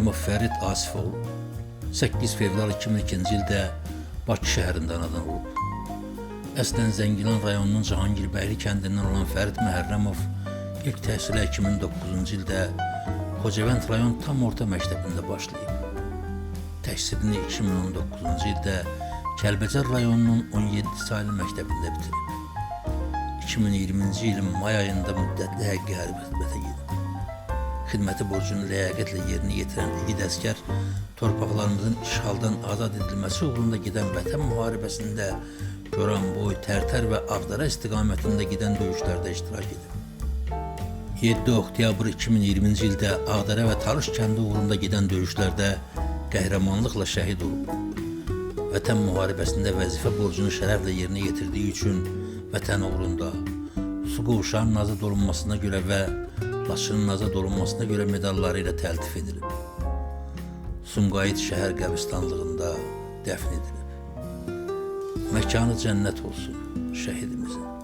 Məhrəmov Fərid Asifoğlu 8 fevral 2002-ci ildə Bakı şəhərində anadan olub. Əslən Zəngilan rayonunun Cahangirбəyli kəndindən olan Fərid Məhrəmov ilk təhsilə 2009-cu ildə Xocavənd rayon tam orta məktəbində başlayıb. Təhsilini 2019-cu ildə Kəlbəcər rayonunun 17 saylı məktəbində bitirib. 2020-ci ilin may ayında müddətli həqqi hərbi xidmətə gedib. Xidməti borcunu ləyaqətlə yerinə yetirən igid əskər torpaqlarımızın işğaldan azad edilməsi uğrunda gedən vətən müharibəsində Goranboy, Tərtər və Ağdərə istiqamətində gedən döyüşlərdə iştirak edib. 7 oktyabr 2020-ci ildə Ağdərə və Talış kəndi uğrunda gedən döyüşlərdə qəhrəmanlıqla şəhid olub. Vətən müharibəsində vəzifə borcunu şərəflə yerinə yetirdiyi üçün vətən uğrunda su qovşağının azad olunmasına görə və Laçının azad olunmasına görə medalları ilə təltif edilib. Sumqayıt şəhər qəbristanlığında dəfn edilib. Məkanı cənnət olsun şəhidimizin.